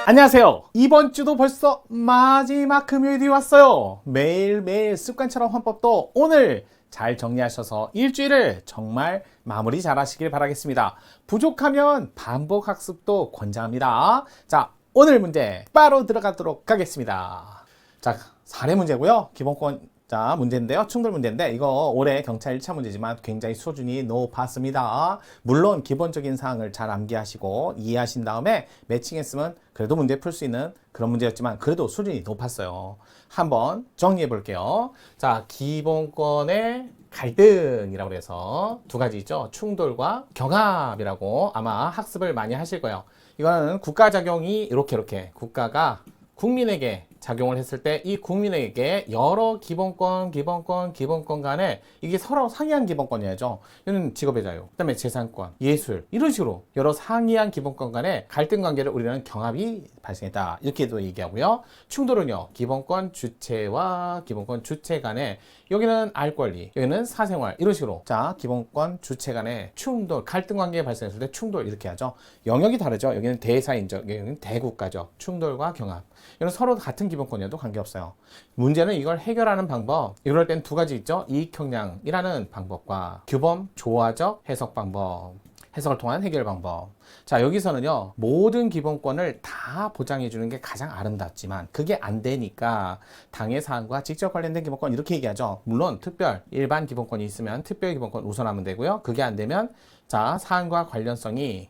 안녕하세요. 이번 주도 벌써 마지막 금요일이 왔어요. 매일매일 습관처럼 헌법도 오늘 잘 정리하셔서 일주일을 정말 마무리 잘 하시길 바라겠습니다. 부족하면 반복 학습도 권장합니다. 자, 오늘 문제 바로 들어가도록 하겠습니다. 자, 사례 문제고요. 기본권 문제인데요. 충돌 문제인데 이거 올해 경찰 1차 문제지만 굉장히 수준이 높았습니다. 물론 기본적인 사항을 잘 암기하시고 이해하신 다음에 매칭했으면 그래도 문제 풀 수 있는 그런 문제였지만 그래도 수준이 높았어요. 한번 정리해 볼게요. 자, 기본권의 갈등이라고 해서 두 가지 있죠. 충돌과 경합이라고 아마 학습을 많이 하실 거예요. 이거는 국가작용이 이렇게 국가가 국민에게 작용을 했을 때 이 국민에게 여러 기본권 간에 이게 서로 상이한 기본권이죠. 이는 직업의 자유, 그 다음에 재산권, 예술 이런 식으로 여러 상이한 기본권 간의 갈등 관계를 우리는 경합이 발생했다 이렇게도 얘기하고요. 충돌은요, 기본권 주체와 기본권 주체 간에 여기는 알 권리, 여기는 사생활 이런 식으로 자 기본권 주체 간의 충돌, 갈등 관계가 발생했을 때 충돌 이렇게 하죠. 영역이 다르죠. 여기는 대사인적, 여기는 대국가죠. 충돌과 경합. 이건 서로 같은 기본권이어도 관계없어요. 문제는 이걸 해결하는 방법, 이럴 땐 두 가지 있죠. 이익형량이라는 방법과 규범 조화적 해석 방법, 해석을 통한 해결 방법. 자, 여기서는요, 모든 기본권을 다 보장해 주는 게 가장 아름답지만 그게 안 되니까 당해 사항과 직접 관련된 기본권 이렇게 얘기하죠. 물론 특별, 일반 기본권이 있으면 특별 기본권 우선하면 되고요. 그게 안 되면 자, 사안과 관련성이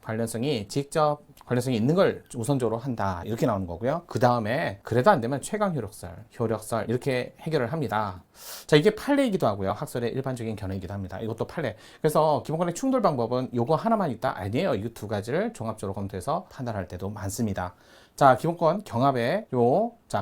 직접 관련성이 있는 걸 우선적으로 한다 이렇게 나오는 거고요. 그 다음에 그래도 안 되면 최강 효력설 이렇게 해결을 합니다. 자, 이게 판례이기도 하고요. 학설의 일반적인 견해이기도 합니다. 이것도 판례. 그래서 기본권의 충돌 방법은 요거 하나만 있다? 아니에요. 이 두 가지를 종합적으로 검토해서 판단할 때도 많습니다. 자, 기본권 경합의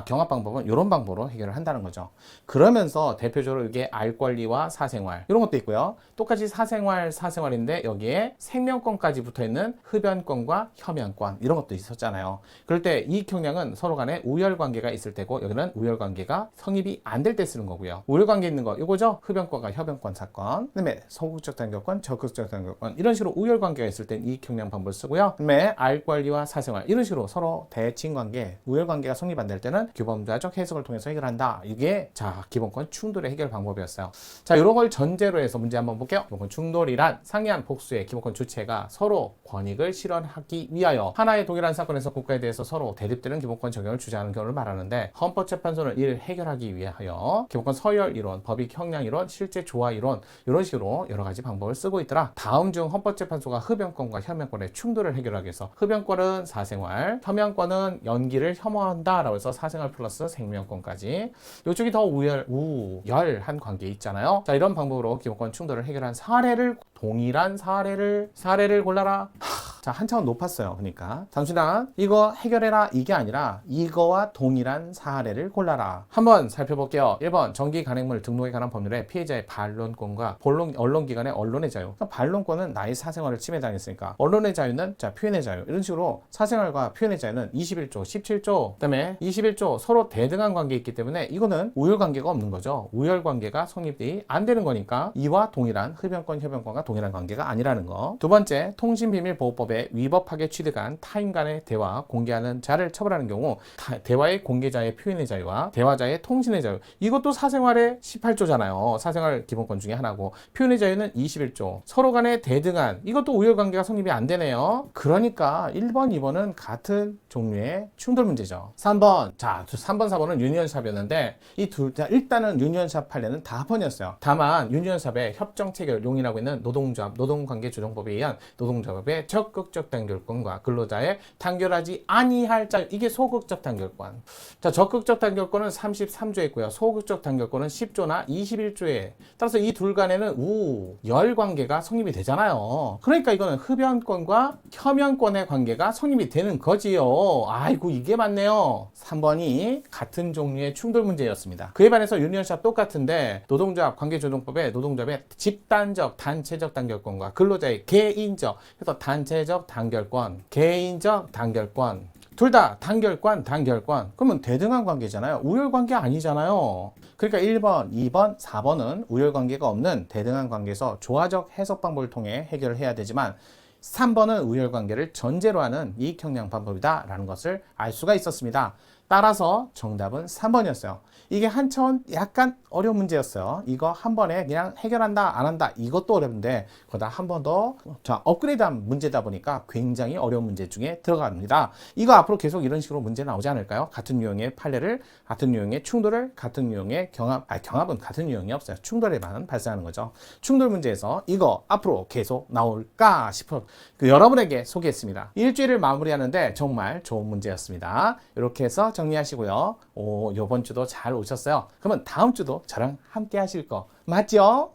경합 방법은 이런 방법으로 해결을 한다는 거죠. 그러면서 대표적으로 이게 알 권리와 사생활 이런 것도 있고요. 똑같이 사생활인데 여기에 생명권까지 붙어 있는 흡연권과 혐연권 이런 것도 있었잖아요. 그럴 때 이익형량은 서로 간에 우열 관계가 있을 때고 여기는 우열 관계가 성립이 안 될 때 쓰는 거고요. 우열 관계 있는 거 이거죠. 흡연권과 협연권 사건. 그다음에 소극적 단결권, 적극적 단결권 이런 식으로 우열 관계가 있을 땐 이익형량 방법을 쓰고요. 그다음에 알 권리와 사생활 이런 식으로 서로 대칭 관계, 우열 관계가 성립 안 될 때는 규범자적 해석을 통해서 해결한다. 이게 자 기본권 충돌의 해결 방법이었어요. 자, 이런 걸 전제로 해서 문제 한번 볼게요. 기본권 충돌이란 상이한 복수의 기본권 주체가 서로 권익을 실현하기 위하여 하나의 동일한 사건에서 국가에 대해서 서로 대립되는 기본권 적용을 주장하는 경우를 말하는데 헌법재판소는 이를 해결하기 위하여 기본권 서열 이론, 법익 형량 이론, 실제 조화 이론 이런 식으로 여러 가지 방법을 쓰고 있더라. 다음 중 헌법재판소가 흡연권과 혐연권의 충돌을 해결하기 위해서 흡연권은 사생활, 혐연권은 연기를 혐오한다 라고 해서 사생활 플러스 생명권까지 이쪽이 더 우열한 관계 있잖아요. 자, 이런 방법으로 기본권 충돌을 해결한 동일한 사례를 골라라. 자, 한 차원 높았어요. 그러니까 단순한 이거 해결해라 이게 아니라 이거와 동일한 사례를 골라라. 한번 살펴볼게요. 1번 정기 간행물 등록에 관한 법률에 피해자의 반론권과 언론기관의 언론의 자유. 그러니까 반론권은 나의 사생활을 침해당했으니까 언론의 자유는 자 표현의 자유 이런 식으로 사생활과 표현의 자유는 21조 17조 그다음에 21조 서로 대등한 관계에 있기 때문에 이거는 우열관계가 없는 거죠. 우열관계가 성립이 안 되는 거니까 이와 동일한 흡연권 협연권과 동일한 관계가 아니라는 거. 두 번째 통신비밀보호법에 위법하게 취득한 타인 간의 대화 공개하는 자를 처벌하는 경우 대화의 공개자의 표현의 자유와 대화자의 통신의 자유 이것도 사생활의 18조잖아요. 사생활 기본권 중에 하나고 표현의 자유는 21조 서로 간의 대등한 이것도 우열관계가 성립이 안 되네요. 그러니까 1번 2번은 같은 종류의 충돌 문제죠. 3번 자 3번 4번은 유니언샵이었는데 이 둘 다 일단은 유니언샵 판례는 다 합헌이었어요. 다만 유니언샵의 협정 체결 용인하고 있는 노동조합 노동관계조정법에 의한 노동조합의 적극적 단결권과 근로자의 단결하지 아니할 자유 이게 소극적 단결권. 자, 적극적 단결권은 33조에 있고요. 소극적 단결권은 10조나 21조에 따라서 이 둘 간에는 우열 관계가 성립이 되잖아요. 그러니까 이거는 흡연권과 혐연권의 관계가 성립이 되는 거지요. 아이고 이게 맞네요. 3번이 같은 종류의 충돌 문제였습니다. 그에 반해서 유니언샵 똑같은데 노동조합 관계조정법에 노동조합의 집단적 단체적 단결권과 근로자의 개인적 그래서 단체적 단결권 개인적 단결권 둘 다 단결권 그러면 대등한 관계잖아요. 우열관계 아니잖아요. 그러니까 1번, 2번, 4번은 우열관계가 없는 대등한 관계에서 조화적 해석 방법을 통해 해결을 해야 되지만 3번은 우열관계를 전제로 하는 이익형량 방법이다라는 것을 알 수가 있었습니다. 따라서 정답은 3번이었어요. 이게 한 차원 약간 어려운 문제였어요. 이거 한 번에 그냥 해결한다 안 한다 이것도 어려운데 거기다 한 번 더 업그레이드한 문제다 보니까 굉장히 어려운 문제 중에 들어갑니다. 이거 앞으로 계속 이런 식으로 문제 나오지 않을까요? 같은 유형의 판례를, 같은 유형의 충돌을, 같은 유형의 경합은 같은 유형이 없어요. 충돌에만 발생하는 거죠. 충돌 문제에서 이거 앞으로 계속 나올까 싶어 여러분에게 소개했습니다. 일주일을 마무리하는데 정말 좋은 문제였습니다. 이렇게 해서 정리하시고요. 이번 주도 잘 오셨어요. 그러면 다음 주도 저랑 함께 하실 거 맞죠?